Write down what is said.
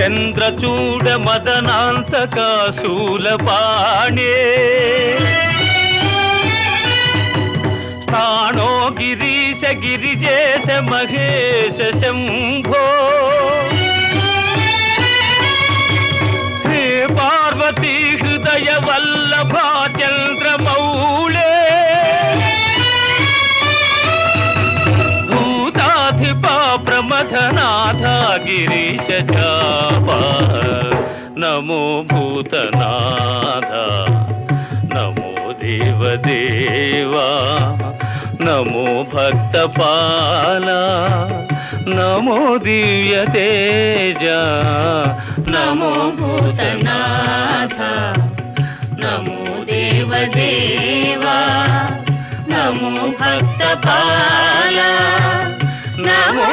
చంద్రచూడ మదనాంతక శూలపాణే స్థాణో గిరీశ గిరిజేశ మహేశ శంభో హే పార్వతీ హృదయ వల్లభ చంద్రమౌళే భూతాధిపా ప్రమథనాథ గిరీశ చాపా నమో భూతనాథ నమో దేవదేవా నమో భక్తపాల నమో దివ్య తేజ నమో భూతనాథ నమో దేవదేవా నమో భక్తపాల నమో